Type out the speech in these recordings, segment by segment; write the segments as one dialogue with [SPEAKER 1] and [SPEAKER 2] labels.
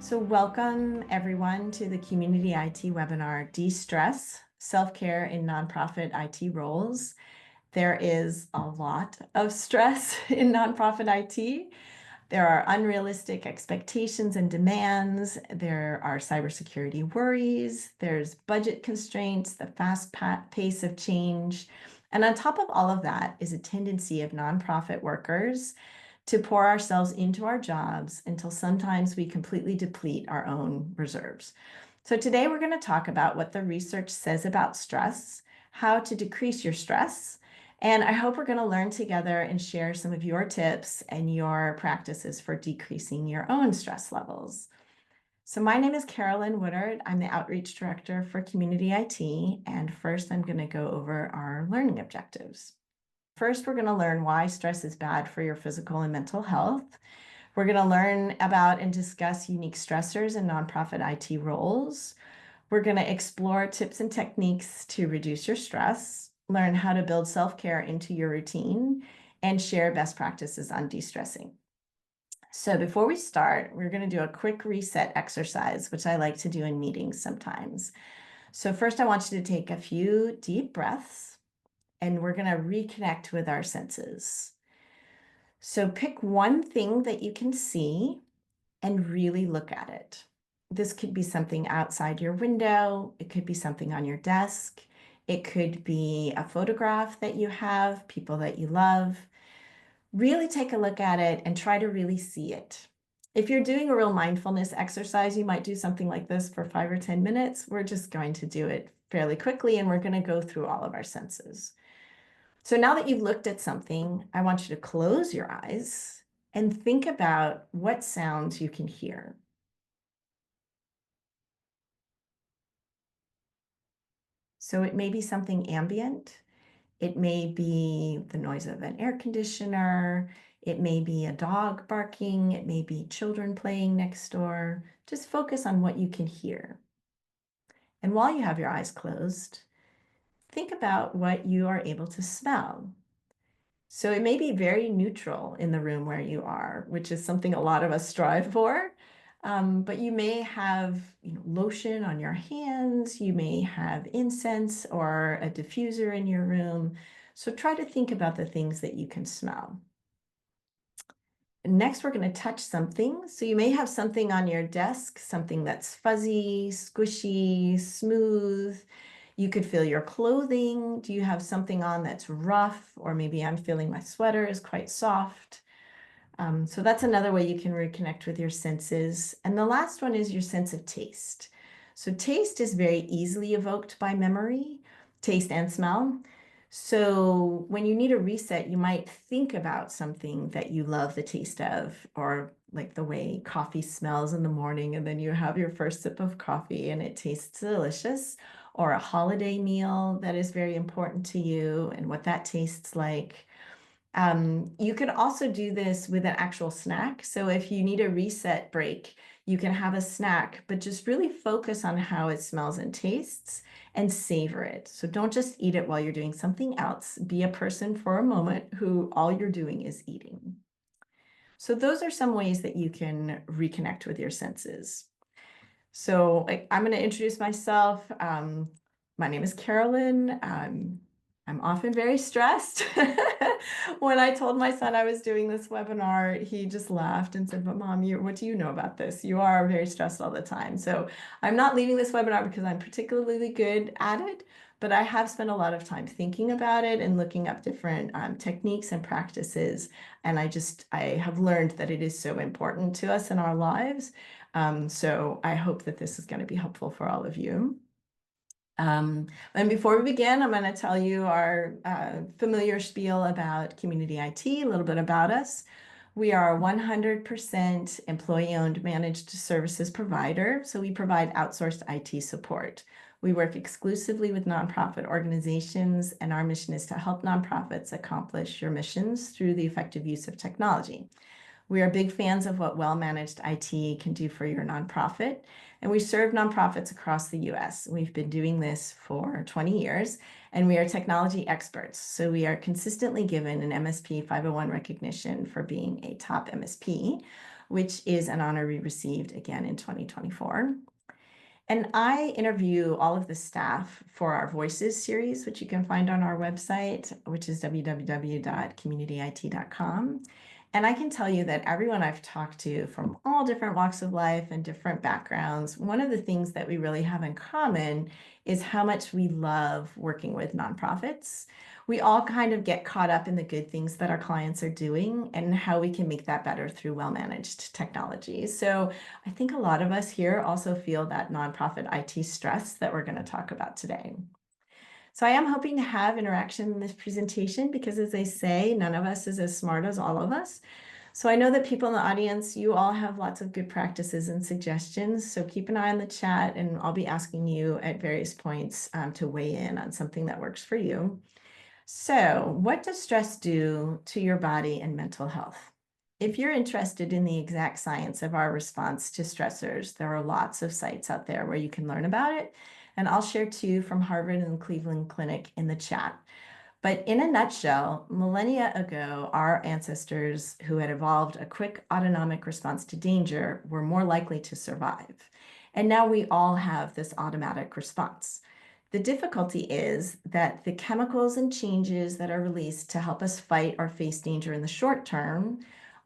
[SPEAKER 1] So welcome everyone to the Community IT webinar, De-Stress, Self-Care in Nonprofit IT Roles. There is a lot of stress in nonprofit IT. There are unrealistic expectations and demands. There are cybersecurity worries. There's budget constraints, the fast pace of change. And on top of all of that is a tendency of nonprofit workers to pour ourselves into our jobs until sometimes we completely deplete our own reserves. So today we're going to talk about what the research says about stress, how to decrease your stress, and I hope we're going to learn together and share some of your tips and your practices for decreasing your own stress levels. So my name is Carolyn Woodard. I'm the Outreach Director for Community IT, and first I'm going to go over our learning objectives. First, we're going to learn why stress is bad for your physical and mental health. We're going to learn about and discuss unique stressors in nonprofit IT roles. We're going to explore tips and techniques to reduce your stress, learn how to build self-care into your routine, and share best practices on de-stressing. So before we start, we're going to do a quick reset exercise, which I like to do in meetings sometimes. So first, I want you to take a few deep breaths, and we're going to reconnect with our senses. So pick one thing that you can see and really look at it. This could be something outside your window. It could be something on your desk. It could be a photograph that you have, people that you love. Really take a look at it and try to really see it. If you're doing a real mindfulness exercise, you might do something like this for 5 or 10 minutes. We're just going to do it fairly quickly, and we're going to go through all of our senses. So now that you've looked at something, I want you to close your eyes and think about what sounds you can hear. So it may be something ambient. It may be the noise of an air conditioner. It may be a dog barking. It may be children playing next door. Just focus on what you can hear. And while you have your eyes closed, think about what you are able to smell. So it may be very neutral in the room where you are, which is something a lot of us strive for. But you may have, lotion on your hands. You may have incense or a diffuser in your room. So try to think about the things that you can smell. Next, we're going to touch something. So you may have something on your desk, something that's fuzzy, squishy, smooth. You could feel your clothing. Do you have something on that's rough? Or maybe I'm feeling my sweater is quite soft. So that's another way you can reconnect with your senses. And the last one is your sense of taste. So taste is very easily evoked by memory, taste and smell. So when you need a reset, you might think about something that you love the taste of, or like the way coffee smells in the morning, and then you have your first sip of coffee and it tastes delicious, or a holiday meal that is very important to you and what that tastes like. You can also do this with an actual snack. So if you need a reset break, you can have a snack, but just really focus on how it smells and tastes and savor it. So don't just eat it while you're doing something else. Be a person for a moment who all you're doing is eating. So those are some ways that you can reconnect with your senses. So I'm going to introduce myself. My name is Carolyn. I'm often very stressed. When I told my son I was doing this webinar, he just laughed and said, "But Mom, what do you know about this? You are very stressed all the time." So I'm not leading this webinar because I'm particularly good at it, but I have spent a lot of time thinking about it and looking up different techniques and practices. And I have learned that it is so important to us in our lives. So I hope that this is going to be helpful for all of you. And before we begin, I'm going to tell you our familiar spiel about Community IT, a little bit about us. We are a 100% employee-owned managed services provider, so we provide outsourced IT support. We work exclusively with nonprofit organizations, and our mission is to help nonprofits accomplish your missions through the effective use of technology. We are big fans of what well-managed IT can do for your nonprofit, and we serve nonprofits across the US. We've been doing this for 20 years, and we are technology experts. So we are consistently given an MSP 501 recognition for being a top MSP. which is an honor we received again in 2024. And I interview all of the staff for our Voices series, which you can find on our website, which is www.communityit.com. And I can tell you that everyone I've talked to from all different walks of life and different backgrounds, one of the things that we really have in common is how much we love working with nonprofits. We all kind of get caught up in the good things that our clients are doing and how we can make that better through well-managed technology. So I think a lot of us here also feel that nonprofit IT stress that we're going to talk about today. So I am hoping to have interaction in this presentation because, as I say, none of us is as smart as all of us. So I know that people in the audience, you all have lots of good practices and suggestions. So keep an eye on the chat, and I'll be asking you at various points to weigh in on something that works for you. So what does stress do to your body and mental health? If you're interested in the exact science of our response to stressors, there are lots of sites out there where you can learn about it. And I'll share two from Harvard and Cleveland Clinic in the chat. But in a nutshell, millennia ago, our ancestors who had evolved a quick autonomic response to danger were more likely to survive. And now we all have this automatic response. The difficulty is that the chemicals and changes that are released to help us fight or face danger in the short term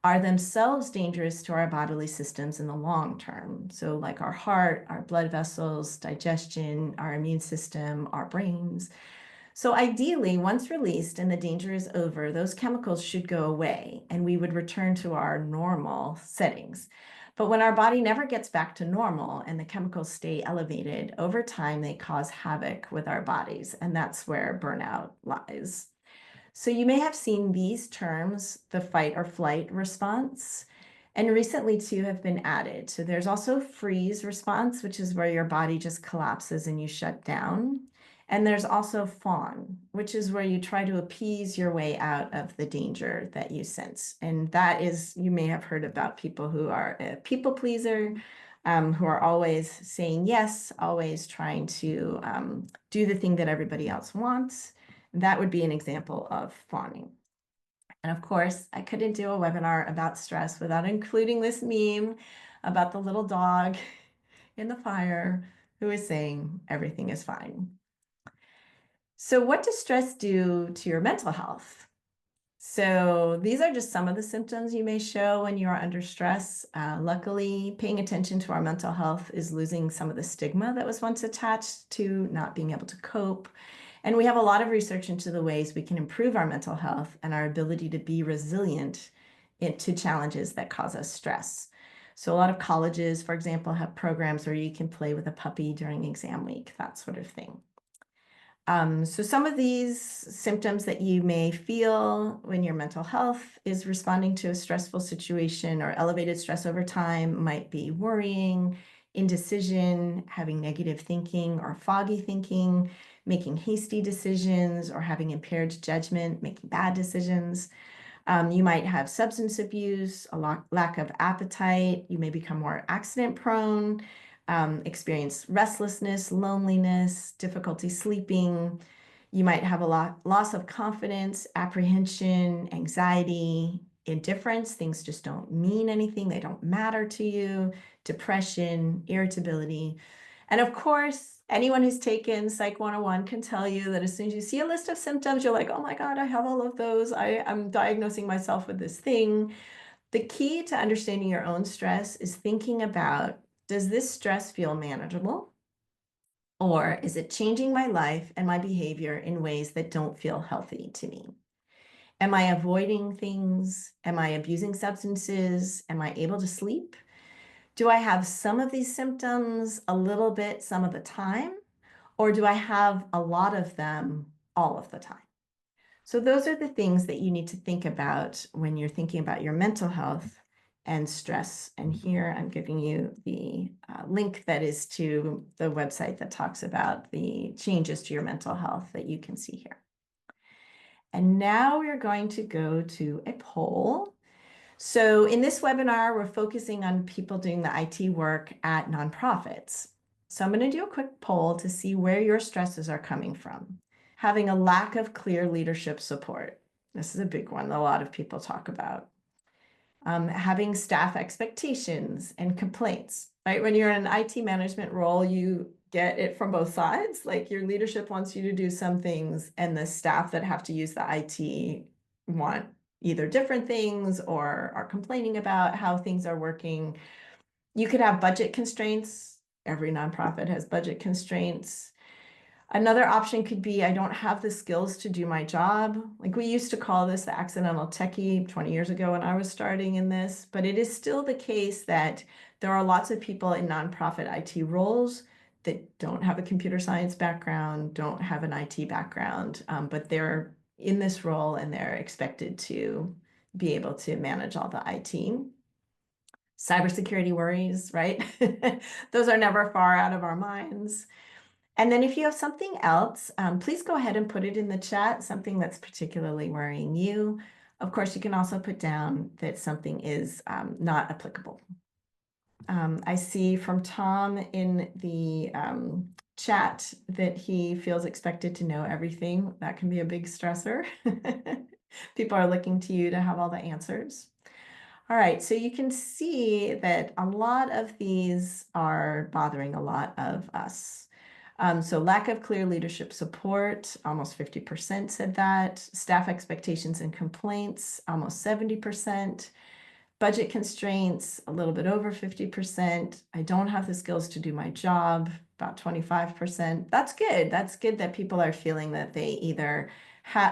[SPEAKER 1] are themselves dangerous to our bodily systems in the long term. So like our heart, our blood vessels, digestion, our immune system, our brains. So ideally, once released and the danger is over, those chemicals should go away and we would return to our normal settings. But when our body never gets back to normal and the chemicals stay elevated, over time they cause havoc with our bodies, and that's where burnout lies. So you may have seen these terms, the fight or flight response, and recently two have been added. So there's also freeze response, which is where your body just collapses and you shut down. And there's also fawn, which is where you try to appease your way out of the danger that you sense. And that is, you may have heard about people who are a people pleaser, who are always saying yes, always trying to do the thing that everybody else wants. That would be an example of fawning. And of course, I couldn't do a webinar about stress without including this meme about the little dog in the fire who is saying everything is fine. So what does stress do to your mental health? So these are just some of the symptoms you may show when you are under stress. Luckily, paying attention to our mental health is losing some of the stigma that was once attached to not being able to cope. And we have a lot of research into the ways we can improve our mental health and our ability to be resilient to challenges that cause us stress. So a lot of colleges, for example, have programs where you can play with a puppy during exam week, that sort of thing. So some of these symptoms that you may feel when your mental health is responding to a stressful situation or elevated stress over time might be worrying, indecision, having negative thinking or foggy thinking, making hasty decisions or having impaired judgment, making bad decisions. You might have substance abuse, a lack of appetite. You may become more accident prone, experience restlessness, loneliness, difficulty sleeping. You might have a loss of confidence, apprehension, anxiety, indifference. Things just don't mean anything. They don't matter to you. Depression, irritability. And of course, anyone who's taken Psych 101 can tell you that as soon as you see a list of symptoms, you're like, oh my God, I have all of those. I'm diagnosing myself with this thing. The key to understanding your own stress is thinking about, does this stress feel manageable? Or is it changing my life and my behavior in ways that don't feel healthy to me? Am I avoiding things? Am I abusing substances? Am I able to sleep? Do I have some of these symptoms a little bit some of the time? Or do I have a lot of them all of the time? So those are the things that you need to think about when you're thinking about your mental health and stress. And here I'm giving you the link that is to the website that talks about the changes to your mental health that you can see here. And now we're going to go to a poll. So in this webinar, we're focusing on people doing the IT work at nonprofits. So I'm going to do a quick poll to see where your stresses are coming from. Having a lack of clear leadership support. This is a big one that a lot of people talk about. Having staff expectations and complaints, right? When you're in an IT management role, you get it from both sides. Like your leadership wants you to do some things, and the staff that have to use the IT want either different things or are complaining about how things are working. You could have budget constraints. Every nonprofit has budget constraints. Another option could be, I don't have the skills to do my job. Like we used to call this the accidental techie 20 years ago when I was starting in this, but it is still the case that there are lots of people in nonprofit IT roles that don't have a computer science background, don't have an IT background, but they're in this role and they're expected to be able to manage all the IT. Cybersecurity worries, right? Those are never far out of our minds. And then if you have something else, please go ahead and put it in the chat, something that's particularly worrying you. Of course, you can also put down that something is not applicable. I see from Tom in the chat that he feels expected to know everything. That can be a big stressor. People are looking to you to have all the answers. All right, so you can see that a lot of these are bothering a lot of us. So lack of clear leadership support, almost 50% said that. Staff expectations and complaints, almost 70%. Budget constraints, a little bit over 50%. I don't have the skills to do my job, about 25%. That's good. That's good that people are feeling that they either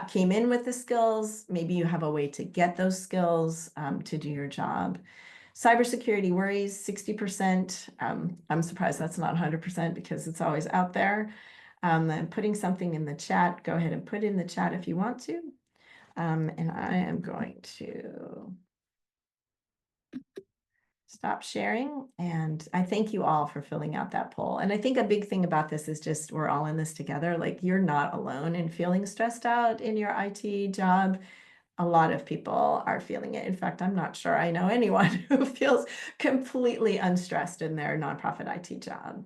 [SPEAKER 1] came in with the skills, maybe you have a way to get those skills to do your job. Cybersecurity worries, 60%. I'm surprised that's not 100% because it's always out there. And putting something in the chat, go ahead and put in the chat if you want to. And I am going to stop sharing. And I thank you all for filling out that poll. And I think a big thing about this is just we're all in this together. Like you're not alone in feeling stressed out in your IT job. A lot of people are feeling it. In fact, I'm not sure I know anyone who feels completely unstressed in their nonprofit IT job.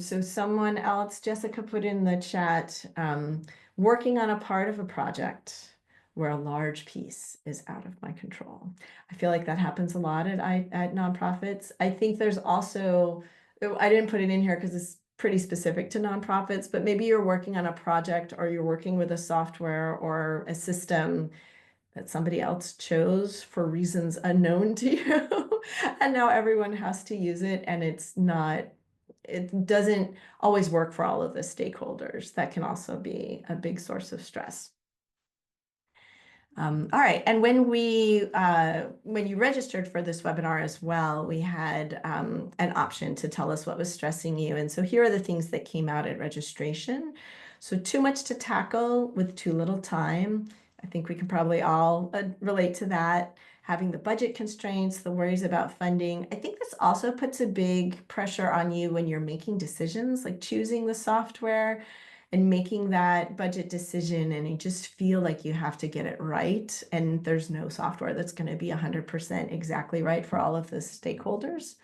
[SPEAKER 1] So someone else, Jessica put in the chat, working on a part of a project where a large piece is out of my control. I feel like that happens a lot at nonprofits. I think there's also, I didn't put it in here because it's pretty specific to nonprofits, but maybe you're working on a project or you're working with a software or a system that somebody else chose for reasons unknown to you. And now everyone has to use it, and it doesn't always work for all of the stakeholders. That can also be a big source of stress. All right, and when you registered for this webinar as well, we had an option to tell us what was stressing you. And so here are the things that came out at registration. So too much to tackle with too little time. I think we can probably all relate to that. Having the budget constraints, the worries about funding. I think this also puts a big pressure on you when you're making decisions, like choosing the software and making that budget decision, and you just feel like you have to get it right. And there's no software that's going to be 100% exactly right for all of the stakeholders.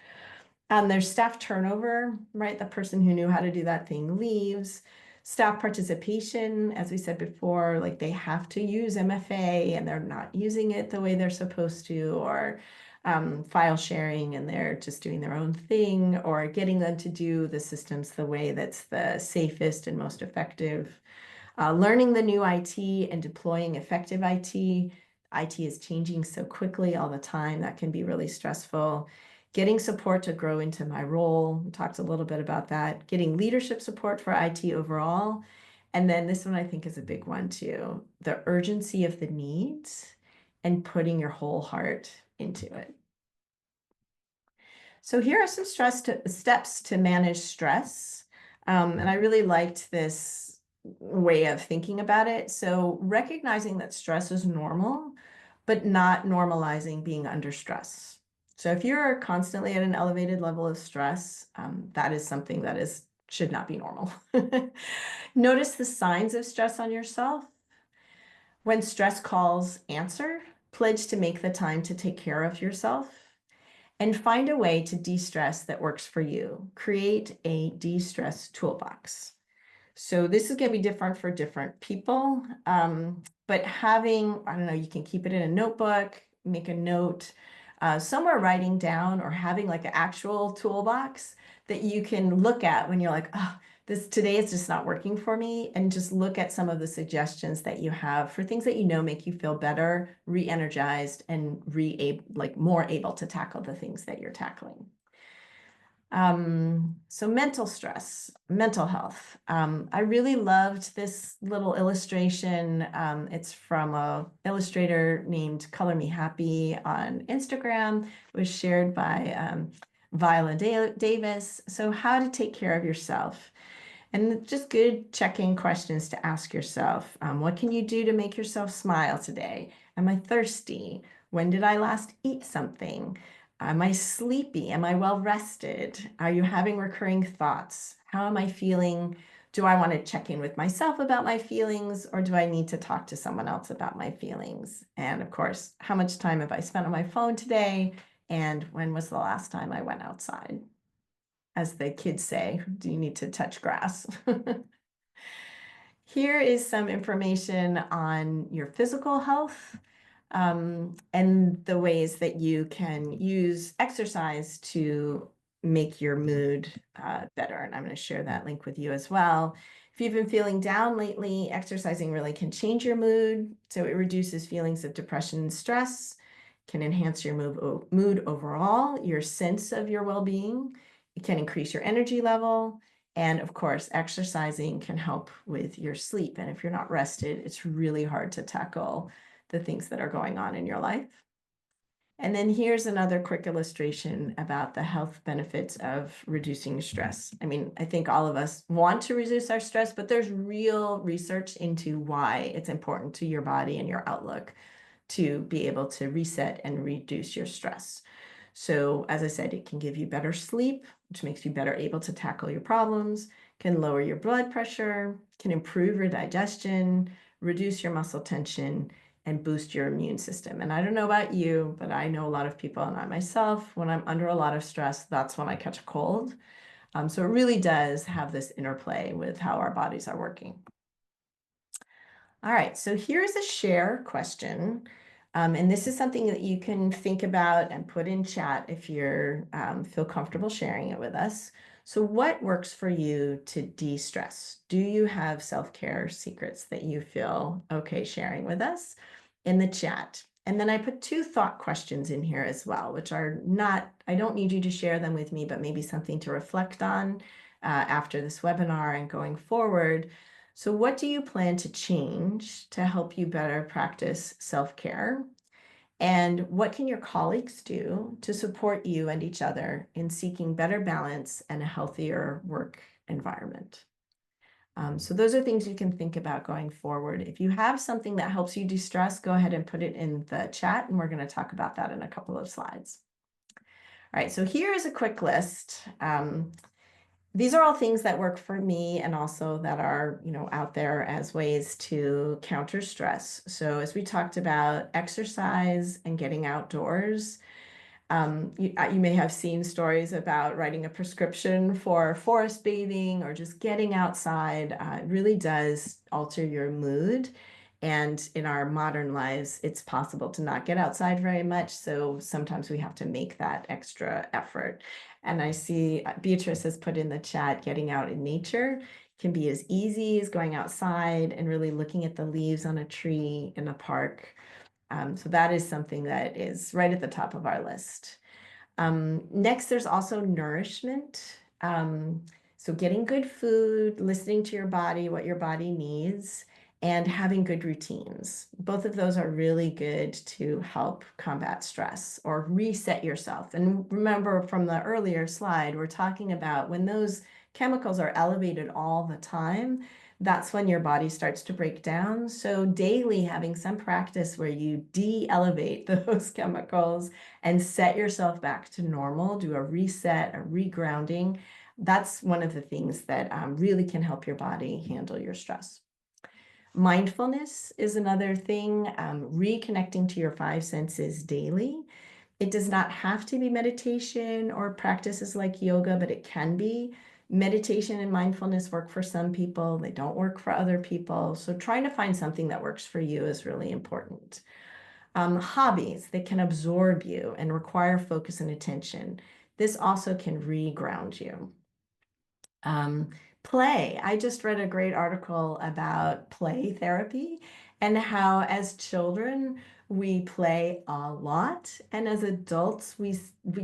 [SPEAKER 1] There's staff turnover, right? The person who knew how to do that thing leaves. Staff participation, as we said before, like they have to use MFA and they're not using it the way they're supposed to, or file sharing and they're just doing their own thing, or getting them to do the systems the way that's the safest and most effective. Learning the new IT and deploying effective IT. IT is changing so quickly all the time. That can be really stressful. Getting support to grow into my role. We talked a little bit about that. Getting leadership support for IT overall. And then this one I think is a big one too. The urgency of the needs and putting your whole heart into it. So here are some steps to manage stress. And I really liked this way of thinking about it. So recognizing that stress is normal, but not normalizing being under stress. So if you're constantly at an elevated level of stress, that is something that should not be normal. Notice the signs of stress on yourself. When stress calls, answer. Pledge to make the time to take care of yourself. And find a way to de-stress that works for you. Create a de-stress toolbox. So this is going to be different for different people, but having, I don't know, you can keep it in a notebook, make a note, somewhere writing down or having like an actual toolbox that you can look at when you're like, oh, this today is just not working for me, and just look at some of the suggestions that you have for things that you know make you feel better, re-energized, and like more able to tackle the things that you're tackling. So mental stress, mental health. I really loved this little illustration. It's from a illustrator named Color Me Happy on Instagram. It was shared by Viola Davis. So how to take care of yourself. And just good check-in questions to ask yourself. What can you do to make yourself smile today? Am I thirsty? When did I last eat something? Am I sleepy? Am I well rested? Are you having recurring thoughts? How am I feeling? Do I want to check in with myself about my feelings, or do I need to talk to someone else about my feelings? And of course, how much time have I spent on my phone today? And when was the last time I went outside? As the kids say, do you need to touch grass? Here is some information on your physical health, and the ways that you can use exercise to make your mood better. And I'm going to share that link with you as well. If you've been feeling down lately, exercising really can change your mood. So it reduces feelings of depression and stress, can enhance your mood overall, your sense of your well-being. It can increase your energy level. And of course, exercising can help with your sleep. And if you're not rested, it's really hard to tackle the things that are going on in your life. And then here's another quick illustration about the health benefits of reducing stress. I mean, I think all of us want to reduce our stress, but there's real research into why it's important to your body and your outlook to be able to reset and reduce your stress. So as I said, it can give you better sleep, which makes you better able to tackle your problems, can lower your blood pressure, can improve your digestion, reduce your muscle tension, and boost your immune system. And I don't know about you, but I know a lot of people, and I myself, when I'm under a lot of stress, that's when I catch a cold. So it really does have this interplay with how our bodies are working. All right, so here's a share question. And this is something that you can think about and put in chat if you feel comfortable sharing it with us. So what works for you to de-stress? Do you have self-care secrets that you feel okay sharing with us in the chat? And then I put 2 thought questions in here as well, which are not, I don't need you to share them with me, but maybe something to reflect on after this webinar and going forward. So what do you plan to change to help you better practice self-care? And what can your colleagues do to support you and each other in seeking better balance and a healthier work environment? So those are things you can think about going forward. If you have something that helps you de-stress, go ahead and put it in the chat, and we're going to talk about that in a couple of slides. All right, so here is a quick list. These are all things that work for me, and also that are, out there as ways to counter stress. So as we talked about, exercise and getting outdoors. You may have seen stories about writing a prescription for forest bathing or just getting outside. It really does alter your mood. And in our modern lives, it's possible to not get outside very much. So sometimes we have to make that extra effort. And I see Beatrice has put in the chat, getting out in nature can be as easy as going outside and really looking at the leaves on a tree in a park. So that is something that is right at the top of our list. Next, there's also nourishment. So getting good food, listening to your body, what your body needs, and having good routines. Both of those are really good to help combat stress or reset yourself. And remember from the earlier slide, we're talking about when those chemicals are elevated all the time, that's when your body starts to break down. So daily having some practice where you de-elevate those chemicals and set yourself back to normal, do a reset, a regrounding. That's one of the things that really can help your body handle your stress. Mindfulness is another thing, reconnecting to your 5 senses daily. It does not have to be meditation or practices like yoga, but it can be. Meditation and mindfulness work for some people. They don't work for other people. So trying to find something that works for you is really important. Hobbies that can absorb you and require focus and attention. This also can re-ground you. Um, Play. I just read a great article about play therapy and how as children we play a lot, and as adults we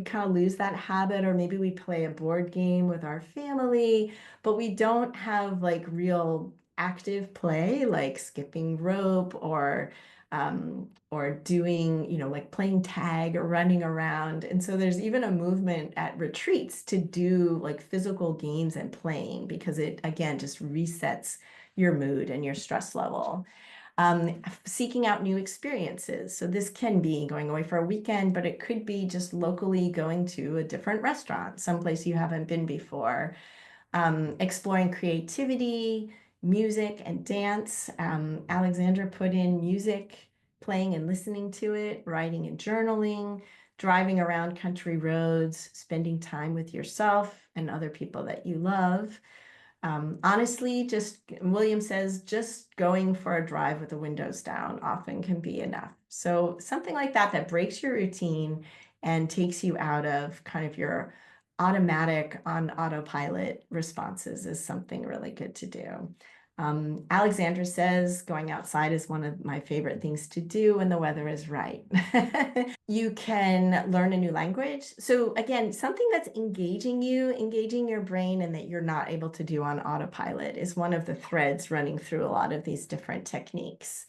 [SPEAKER 1] kind of lose that habit, or maybe we play a board game with our family, but we don't have like real active play like skipping rope or doing, like playing tag or running around. And so there's even a movement at retreats to do like physical games and playing because it, again, just resets your mood and your stress level. Seeking out new experiences. So this can be going away for a weekend, but it could be just locally going to a different restaurant, someplace you haven't been before. Exploring creativity, music, and dance. Alexandra put in music, playing and listening to it, writing and journaling, driving around country roads, spending time with yourself and other people that you love. Honestly, just William says, just going for a drive with the windows down often can be enough. So something like that that breaks your routine and takes you out of kind of your automatic on autopilot responses is something really good to do. Alexandra says going outside is one of my favorite things to do when the weather is right. You can learn a new language. So again, something that's engaging you, engaging your brain, and that you're not able to do on autopilot is one of the threads running through a lot of these different techniques.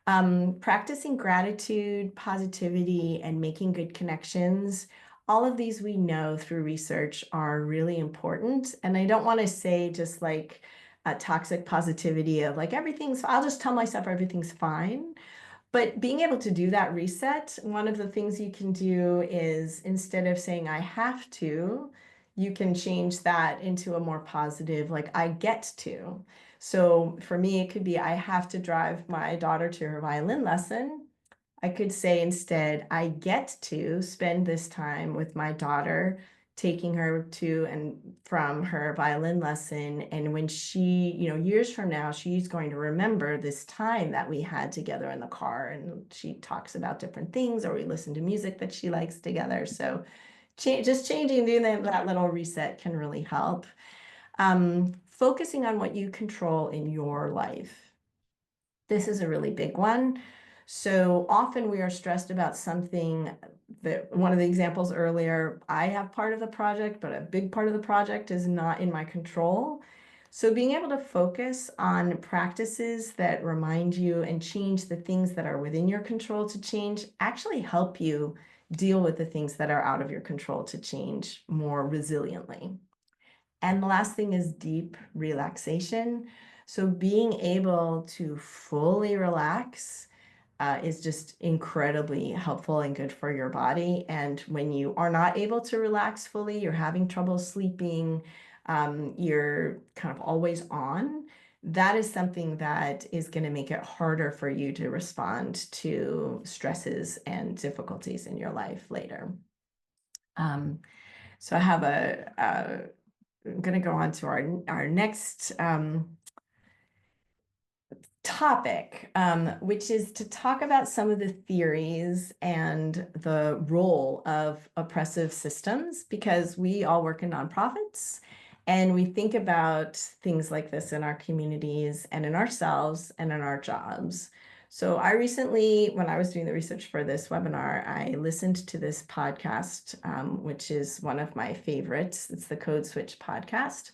[SPEAKER 1] Practicing gratitude, positivity, and making good connections. All of these we know through research are really important. And I don't want to say just like a toxic positivity of like I'll just tell myself everything's fine. But being able to do that reset, one of the things you can do is instead of saying I have to, you can change that into a more positive, like I get to. So for me, it could be I have to drive my daughter to her violin lesson. I could say instead, I get to spend this time with my daughter, taking her to and from her violin lesson. And when she, years from now, she's going to remember this time that we had together in the car. And she talks about different things, or we listen to music that she likes together. So just changing, doing that little reset can really help. Focusing on what you control in your life. This is a really big one. So often we are stressed about something that one of the examples earlier, I have part of the project, but a big part of the project is not in my control. So being able to focus on practices that remind you and change the things that are within your control to change actually help you deal with the things that are out of your control to change more resiliently. And the last thing is deep relaxation. So being able to fully relax is just incredibly helpful and good for your body. And when you are not able to relax fully, you're having trouble sleeping, you're kind of always on, that is something that is going to make it harder for you to respond to stresses and difficulties in your life later. So I have I'm going to go on to our next topic, which is to talk about some of the theories and the role of oppressive systems, because we all work in nonprofits and we think about things like this in our communities and in ourselves and in our jobs. So I recently, when I was doing the research for this webinar, I listened to this podcast, which is one of my favorites. It's the Code Switch podcast.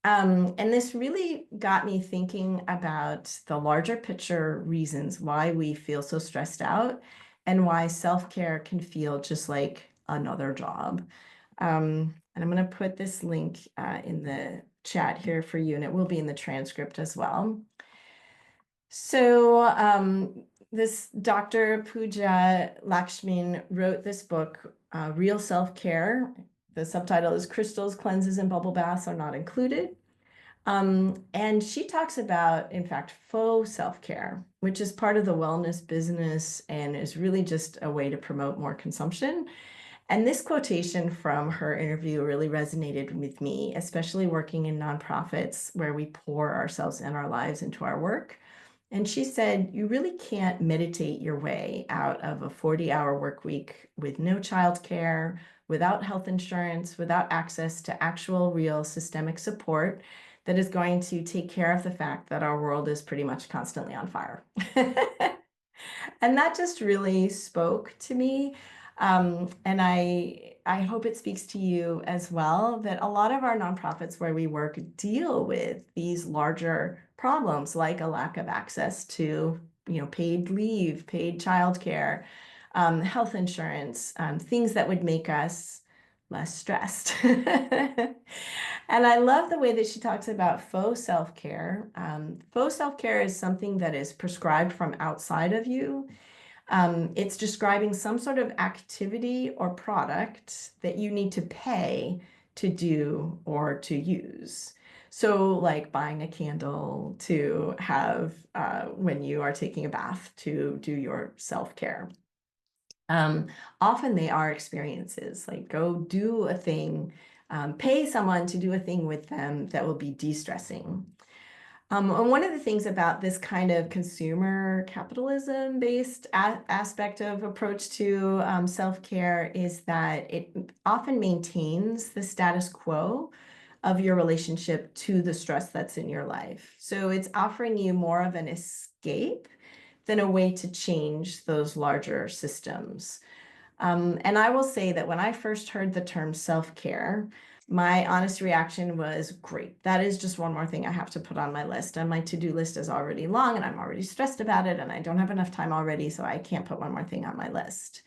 [SPEAKER 1] And this really got me thinking about the larger picture reasons why we feel so stressed out and why self-care can feel just like another job. And I'm going to put this link in the chat here for you, and it will be in the transcript as well. So this Dr. Pooja Lakshmin wrote this book, Real Self-Care. The subtitle is Crystals, Cleanses, and Bubble Baths Are Not Included. And she talks about, in fact, faux self-care, which is part of the wellness business and is really just a way to promote more consumption. And this quotation from her interview really resonated with me, especially working in nonprofits where we pour ourselves and our lives into our work. And she said, you really can't meditate your way out of a 40-hour work week with no childcare, without health insurance, without access to actual, real systemic support that is going to take care of the fact that our world is pretty much constantly on fire. And that just really spoke to me. And I hope it speaks to you as well, that a lot of our nonprofits where we work deal with these larger problems, like a lack of access to, paid leave, paid childcare, health insurance, things that would make us less stressed. And I love the way that she talks about faux self-care. Faux self-care is something that is prescribed from outside of you. It's describing some sort of activity or product that you need to pay to do or to use. So, like buying a candle to have when you are taking a bath to do your self-care. Often they are experiences, like go do a thing, pay someone to do a thing with them that will be de-stressing. And one of the things about this kind of consumer capitalism based aspect of approach to self-care is that it often maintains the status quo of your relationship to the stress that's in your life. So it's offering you more of an escape than a way to change those larger systems. And I will say that when I first heard the term self-care, my honest reaction was great. That is just one more thing I have to put on my list. And my to-do list is already long and I'm already stressed about it and I don't have enough time already, so I can't put one more thing on my list.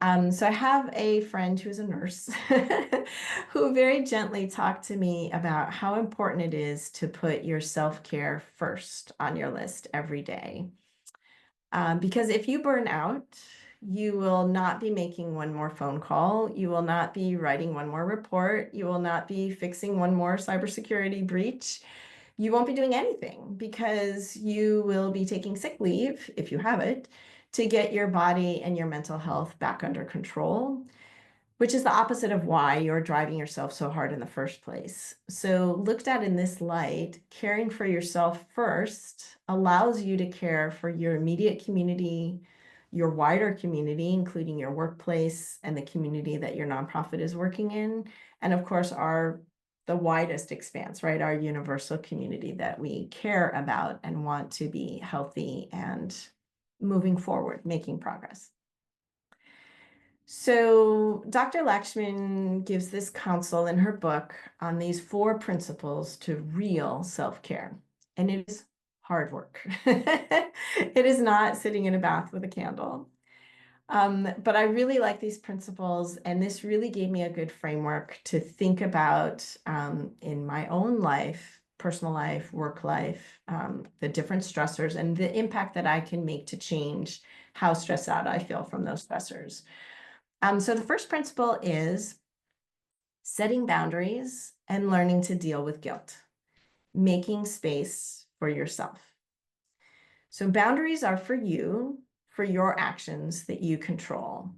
[SPEAKER 1] So I have a friend who's a nurse who very gently talked to me about how important it is to put your self-care first on your list every day. Because if you burn out, you will not be making one more phone call. You will not be writing one more report. You will not be fixing one more cybersecurity breach. You won't be doing anything because you will be taking sick leave, if you have it, to get your body and your mental health back under control, which is the opposite of why you're driving yourself so hard in the first place. So looked at in this light, caring for yourself first allows you to care for your immediate community, your wider community, including your workplace and the community that your nonprofit is working in, and of course, the widest expanse, right? Our universal community that we care about and want to be healthy and moving forward, making progress. So Dr. Lakshman gives this counsel in her book on these 4 principles to real self-care. And it is hard work. It is not sitting in a bath with a candle. But I really like these principles, and this really gave me a good framework to think about in my own life, personal life, work life, the different stressors and the impact that I can make to change how stressed out I feel from those stressors. So the first principle is setting boundaries and learning to deal with guilt, making space for yourself. So boundaries are for you, for your actions that you control.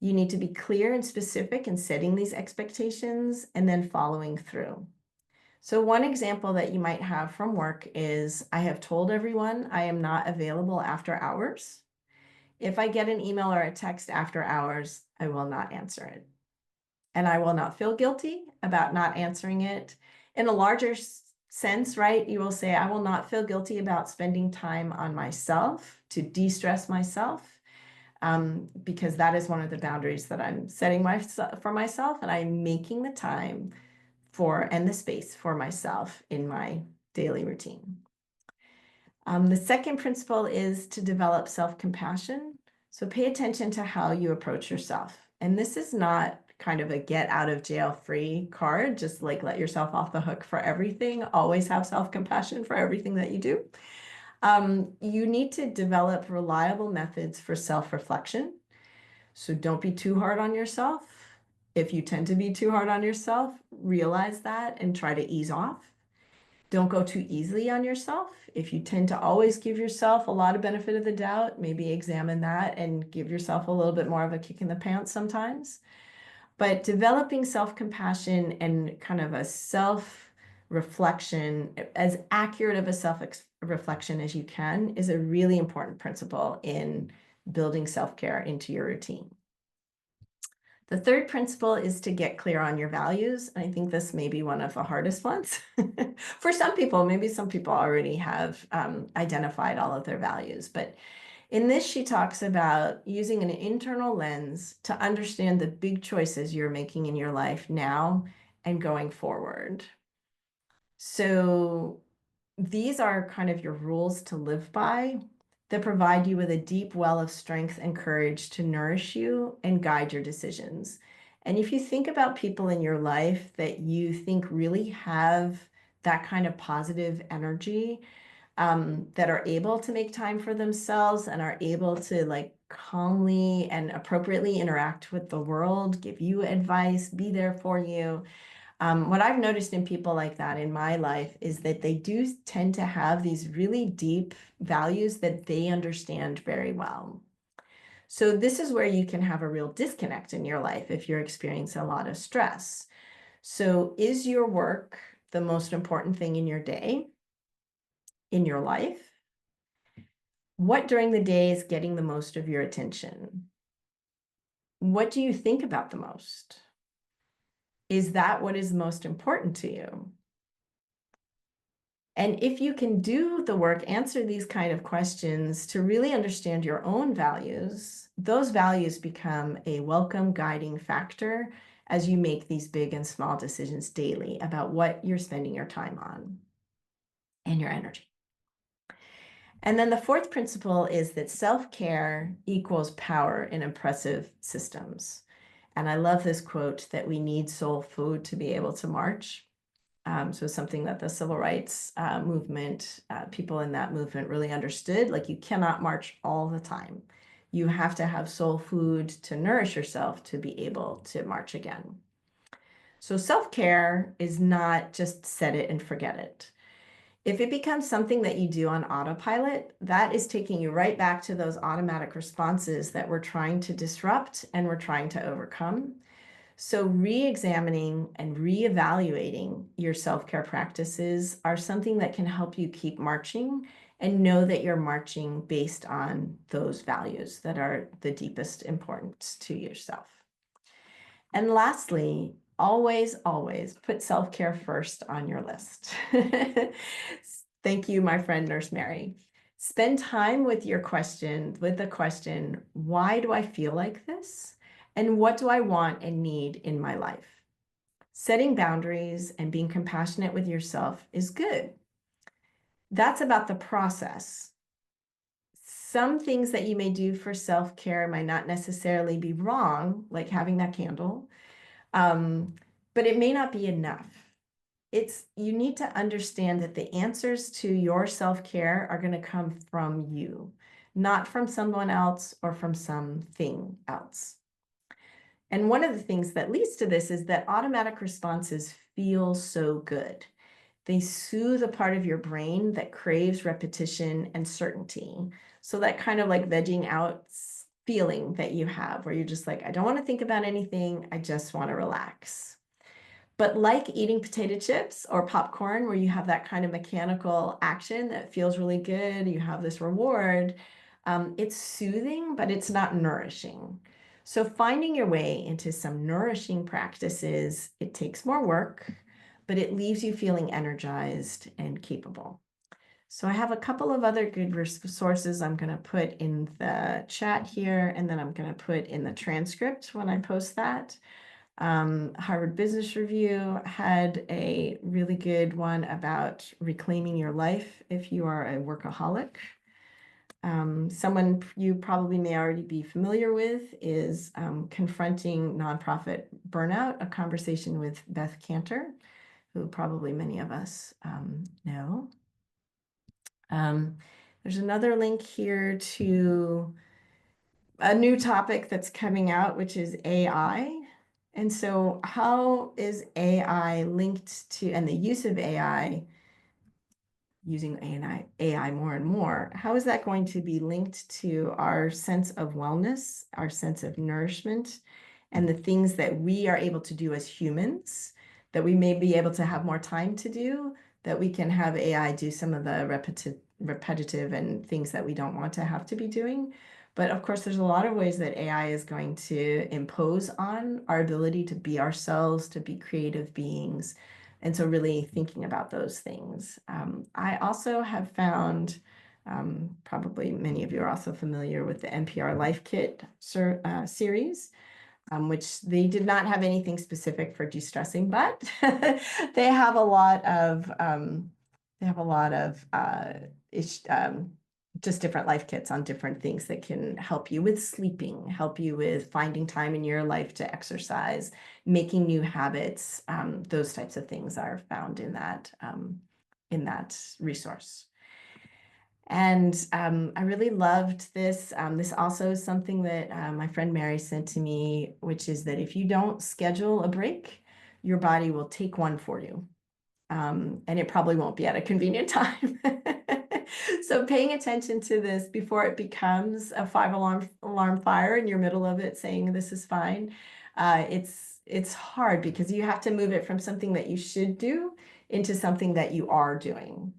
[SPEAKER 1] You need to be clear and specific in setting these expectations and then following through. So one example that you might have from work is, I have told everyone I am not available after hours. If I get an email or a text after hours, I will not answer it. And I will not feel guilty about not answering it. In a larger sense, right, you will say, I will not feel guilty about spending time on myself to de-stress myself, because that is one of the boundaries that I'm setting for myself, and I'm making the time and the space for myself in my daily routine. The second principle is to develop self-compassion. So pay attention to how you approach yourself. And this is not kind of a get out of jail free card, just like let yourself off the hook for everything. Always have self-compassion for everything that you do. You need to develop reliable methods for self-reflection. So don't be too hard on yourself. If you tend to be too hard on yourself, realize that and try to ease off. Don't go too easily on yourself. If you tend to always give yourself a lot of benefit of the doubt, maybe examine that and give yourself a little bit more of a kick in the pants sometimes. But developing self-compassion and kind of a reflection, as accurate of a self-reflection as you can, is a really important principle in building self-care into your routine. The third principle is to get clear on your values. I think this may be one of the hardest ones. For some people, maybe some people already have identified all of their values, but in this, she talks about using an internal lens to understand the big choices you're making in your life now and going forward. So these are kind of your rules to live by that provide you with a deep well of strength and courage to nourish you and guide your decisions. And if you think about people in your life that you think really have that kind of positive energy, that are able to make time for themselves and are able to like calmly and appropriately interact with the world, give you advice, be there for you. What I've noticed in people like that in my life is that they do tend to have these really deep values that they understand very well. So this is where you can have a real disconnect in your life if you're experiencing a lot of stress. So is your work the most important thing in your day, in your life? What during the day is getting the most of your attention? What do you think about the most? Is that what is most important to you? And if you can do the work, answer these kind of questions to really understand your own values, those values become a welcome guiding factor as you make these big and small decisions daily about what you're spending your time on and your energy. And then the fourth principle is that self-care equals power in impressive systems. And I love this quote that we need soul food to be able to march. So something that the civil rights movement, people in that movement really understood, like you cannot march all the time. You have to have soul food to nourish yourself to be able to march again. So self-care is not just set it and forget it. If it becomes something that you do on autopilot, that is taking you right back to those automatic responses that we're trying to disrupt and we're trying to overcome. So re-examining and re-evaluating your self-care practices are something that can help you keep marching and know that you're marching based on those values that are the deepest importance to yourself. And lastly, always, always put self-care first on your list. Thank you, my friend, Nurse Mary. Spend time with the question, why do I feel like this? And what do I want and need in my life? Setting boundaries and being compassionate with yourself is good. That's about the process. Some things that you may do for self-care might not necessarily be wrong, like having that candle, but it may not be enough. You need to understand that the answers to your self-care are going to come from you, not from someone else or from something else. And one of the things that leads to this is that automatic responses feel so good. They soothe a part of your brain that craves repetition and certainty. So that kind of like vegging out feeling that you have where you're just like, I don't want to think about anything. I just want to relax. But like eating potato chips or popcorn, where you have that kind of mechanical action that feels really good, you have this reward, it's soothing, but it's not nourishing. So finding your way into some nourishing practices, it takes more work, but it leaves you feeling energized and capable. So I have a couple of other good resources I'm going to put in the chat here, and then I'm going to put in the transcript when I post that. Harvard Business Review had a really good one about reclaiming your life if you are a workaholic. Someone you probably may already be familiar with is Confronting Nonprofit Burnout, a conversation with Beth Cantor, who probably many of us know. There's another link here to a new topic that's coming out, which is AI. And so how is AI linked to, and the use of AI, using AI more and more, how is that going to be linked to our sense of wellness, our sense of nourishment, and the things that we are able to do as humans that we may be able to have more time to do, that we can have AI do some of the repetitive and things that we don't want to have to be doing. But of course, there's a lot of ways that AI is going to impose on our ability to be ourselves, to be creative beings. And so really thinking about those things. I also have found, probably many of you are also familiar with the NPR Life Kit series, which they did not have anything specific for de-stressing, but they have a lot of just different life kits on different things that can help you with sleeping, help you with finding time in your life to exercise, making new habits. Those types of things are found in that resource. And I really loved this. This also is something that my friend Mary sent to me, which is that if you don't schedule a break, your body will take one for you. And it probably won't be at a convenient time. So paying attention to this before it becomes a 5 alarm fire in your middle of it saying this is fine. It's hard because you have to move it from something that you should do into something that you are doing.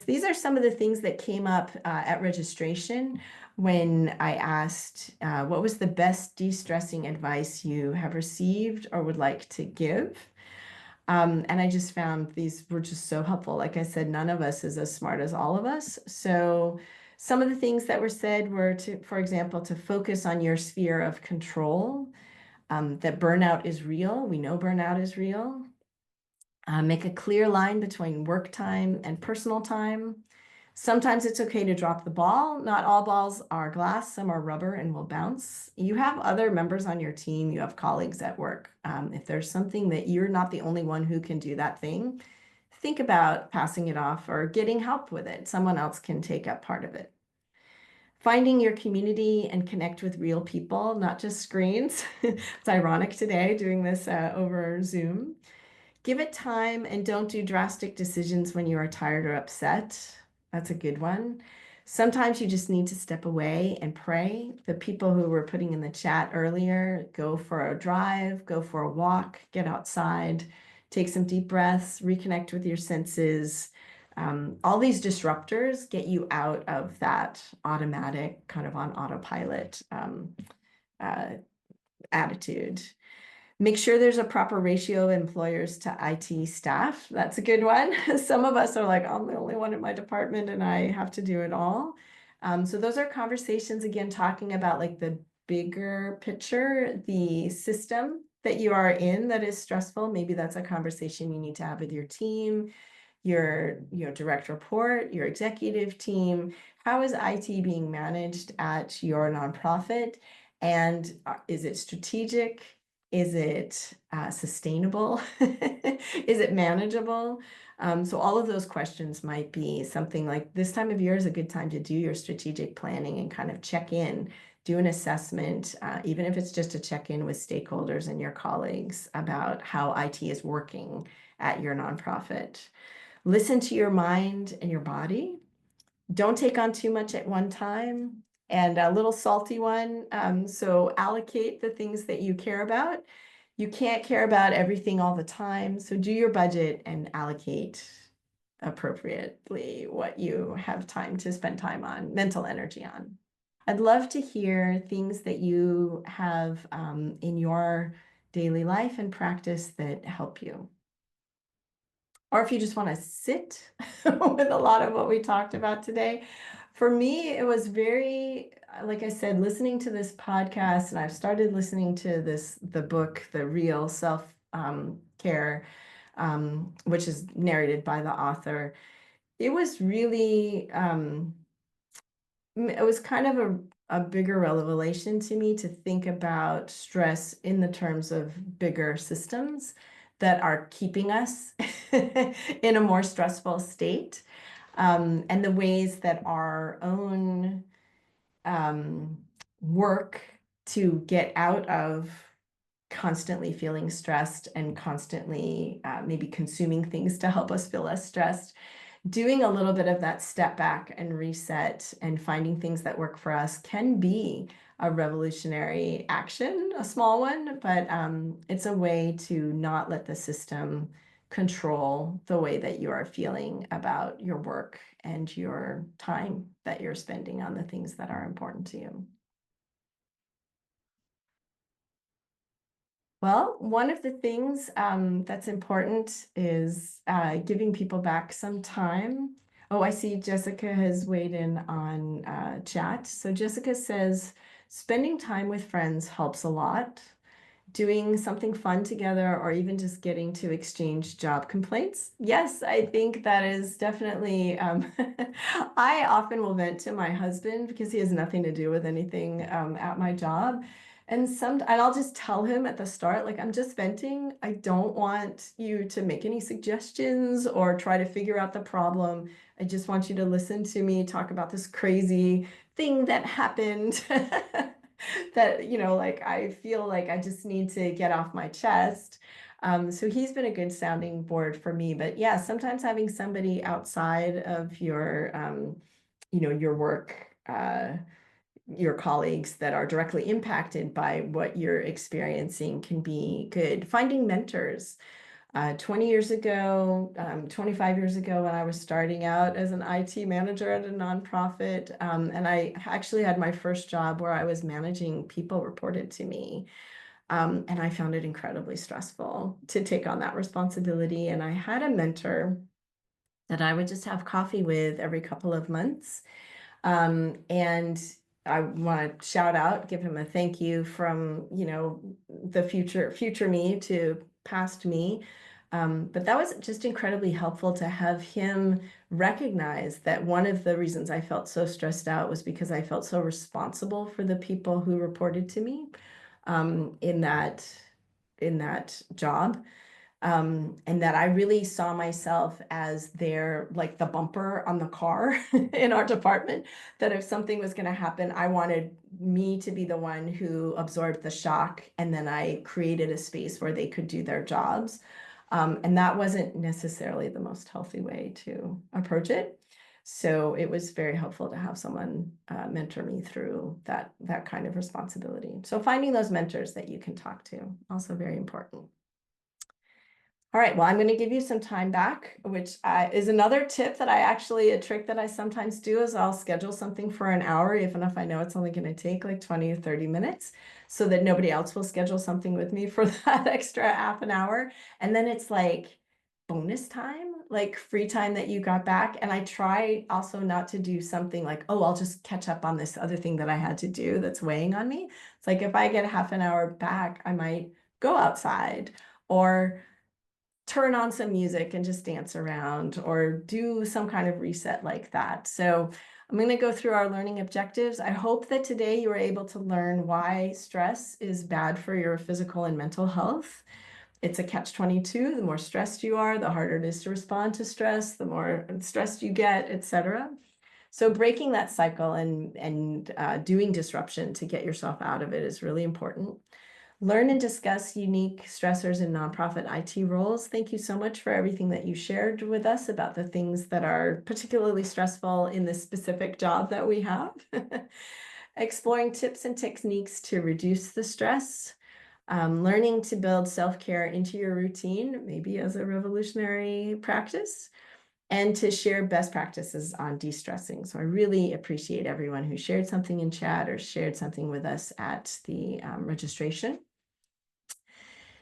[SPEAKER 1] These are some of the things that came up at registration when I asked what was the best de-stressing advice you have received or would like to give. And I just found these were just so helpful. Like I said, none of us is as smart as all of us. So some of the things that were said were to, for example, to focus on your sphere of control, that burnout is real. We know burnout is real. Make a clear line between work time and personal time. Sometimes it's okay to drop the ball. Not all balls are glass, some are rubber and will bounce. You have other members on your team, you have colleagues at work. If there's something that you're not the only one who can do that thing, think about passing it off or getting help with it. Someone else can take up part of it. Finding your community and connect with real people, not just screens. It's ironic today doing this over Zoom. Give it time and don't do drastic decisions when you are tired or upset. That's a good one. Sometimes you just need to step away and pray. The people who were putting in the chat earlier, go for a drive, go for a walk, get outside, take some deep breaths, reconnect with your senses. All these disruptors get you out of that automatic, kind of on autopilot attitude. Make sure there's a proper ratio of employers to IT staff. That's a good one. Some of us are like, I'm the only one in my department and I have to do it all. So those are conversations, again, talking about like the bigger picture, the system that you are in that is stressful. Maybe that's a conversation you need to have with your team, your direct report, your executive team. How is IT being managed at your nonprofit? And is it strategic? Is it sustainable? Is it manageable? So all of those questions might be something like this time of year is a good time to do your strategic planning and kind of check in, do an assessment, even if it's just a check-in with stakeholders and your colleagues about how IT is working at your nonprofit. Listen to your mind and your body. Don't take on too much at one time. And a little salty one, so allocate the things that you care about. You can't care about everything all the time, so do your budget and allocate appropriately what you have time to spend time on, mental energy on. I'd love to hear things that you have in your daily life and practice that help you. Or if you just want to sit with a lot of what we talked about today. For me, it was very, like I said, listening to this podcast, and I've started listening to the book, The Real Self-Care, which is narrated by the author. It was really, it was kind of a bigger revelation to me to think about stress in the terms of bigger systems that are keeping us in a more stressful state, and the ways that our own work to get out of constantly feeling stressed and constantly maybe consuming things to help us feel less stressed, doing a little bit of that step back and reset and finding things that work for us can be a revolutionary action, a small one, but it's a way to not let the system control the way that you are feeling about your work and your time that you're spending on the things that are important to you. Well, one of the things that's important is giving people back some time. Oh, I see Jessica has weighed in on chat. So Jessica says, spending time with friends helps a lot. Doing something fun together or even just getting to exchange job complaints. Yes, I think that is definitely, I often will vent to my husband because he has nothing to do with anything at my job. And I'll just tell him at the start, like, I'm just venting. I don't want you to make any suggestions or try to figure out the problem. I just want you to listen to me talk about this crazy thing that happened. That, like I feel like I just need to get off my chest. So he's been a good sounding board for me. But yeah, sometimes having somebody outside of your work, your colleagues that are directly impacted by what you're experiencing can be good. Finding mentors. 20 years ago, 25 years ago, when I was starting out as an IT manager at a nonprofit, and I actually had my first job where I was managing people reported to me. And I found it incredibly stressful to take on that responsibility. And I had a mentor that I would just have coffee with every couple of months. And I want to shout out, give him a thank you from, the future me to past me. But that was just incredibly helpful to have him recognize that one of the reasons I felt so stressed out was because I felt so responsible for the people who reported to me in that job. And that I really saw myself as like the bumper on the car in our department, that if something was going to happen, I wanted me to be the one who absorbed the shock. And then I created a space where they could do their jobs. And that wasn't necessarily the most healthy way to approach it. So it was very helpful to have someone mentor me through that kind of responsibility. So finding those mentors that you can talk to, also very important. All right, well, I'm going to give you some time back, which is another tip that a trick that I sometimes do is I'll schedule something for an hour, even if I know it's only going to take like 20 or 30 minutes, so that nobody else will schedule something with me for that extra half an hour. And then it's like bonus time, like free time that you got back. And I try also not to do something like, oh, I'll just catch up on this other thing that I had to do that's weighing on me. It's like if I get half an hour back, I might go outside or turn on some music and just dance around or do some kind of reset like that. So I'm going to go through our learning objectives. I hope that today you were able to learn why stress is bad for your physical and mental health. It's a catch-22. The more stressed you are, the harder it is to respond to stress, the more stressed you get, etc. So breaking that cycle and doing disruption to get yourself out of it is really important. Learn and discuss unique stressors in nonprofit IT roles. Thank you so much for everything that you shared with us about the things that are particularly stressful in this specific job that we have. Exploring tips and techniques to reduce the stress. Learning to build self-care into your routine, maybe as a revolutionary practice, and to share best practices on de-stressing. So I really appreciate everyone who shared something in chat or shared something with us at the registration.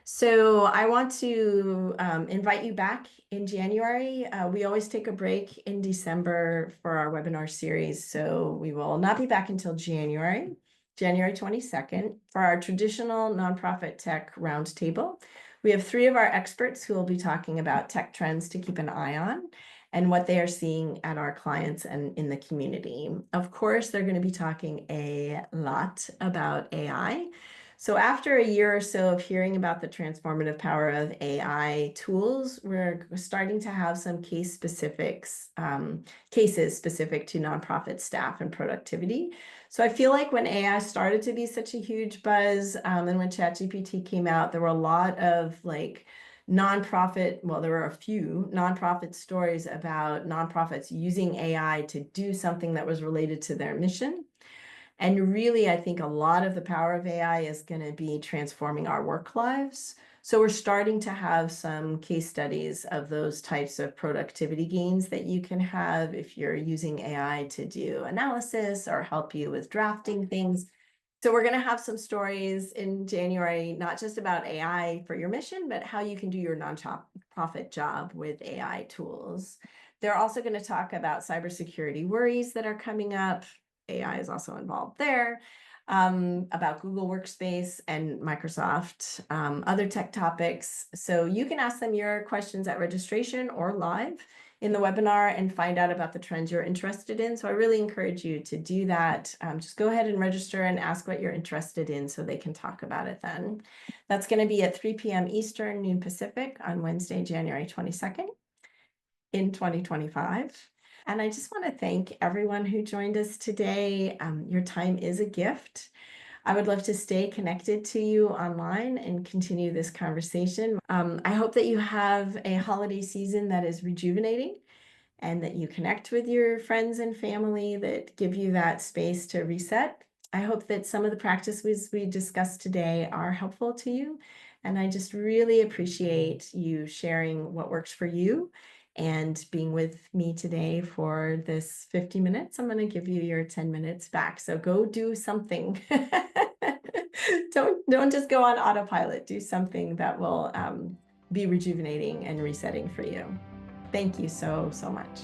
[SPEAKER 1] So I want to invite you back in January. We always take a break in December for our webinar series. So we will not be back until January 22nd, for our traditional nonprofit tech roundtable. We have 3 of our experts who will be talking about tech trends to keep an eye on and what they are seeing at our clients and in the community. Of course, they're going to be talking a lot about AI. So after a year or so of hearing about the transformative power of AI tools, we're starting to have some cases specific to nonprofit staff and productivity. So I feel like when AI started to be such a huge buzz, and when ChatGPT came out, there were a lot of there were a few nonprofit stories about nonprofits using AI to do something that was related to their mission. And really, I think a lot of the power of AI is going to be transforming our work lives. So we're starting to have some case studies of those types of productivity gains that you can have if you're using AI to do analysis or help you with drafting things. So we're going to have some stories in January, not just about AI for your mission, but how you can do your nonprofit job with AI tools. They're also going to talk about cybersecurity worries that are coming up. AI is also involved there, about Google Workspace and Microsoft, other tech topics. So you can ask them your questions at registration or live in the webinar and find out about the trends you're interested in. So I really encourage you to do that. Just go ahead and register and ask what you're interested in so they can talk about it then. That's going to be at 3 p.m. Eastern, noon Pacific on Wednesday, January 22nd in 2025. And I just want to thank everyone who joined us today. Your time is a gift. I would love to stay connected to you online and continue this conversation. I hope that you have a holiday season that is rejuvenating and that you connect with your friends and family that give you that space to reset. I hope that some of the practices we discussed today are helpful to you. And I just really appreciate you sharing what works for you and being with me today for this 50 minutes. I'm going to give you your 10 minutes back. So go do something. Don't just go on autopilot. Do something that will be rejuvenating and resetting for you. Thank you so much.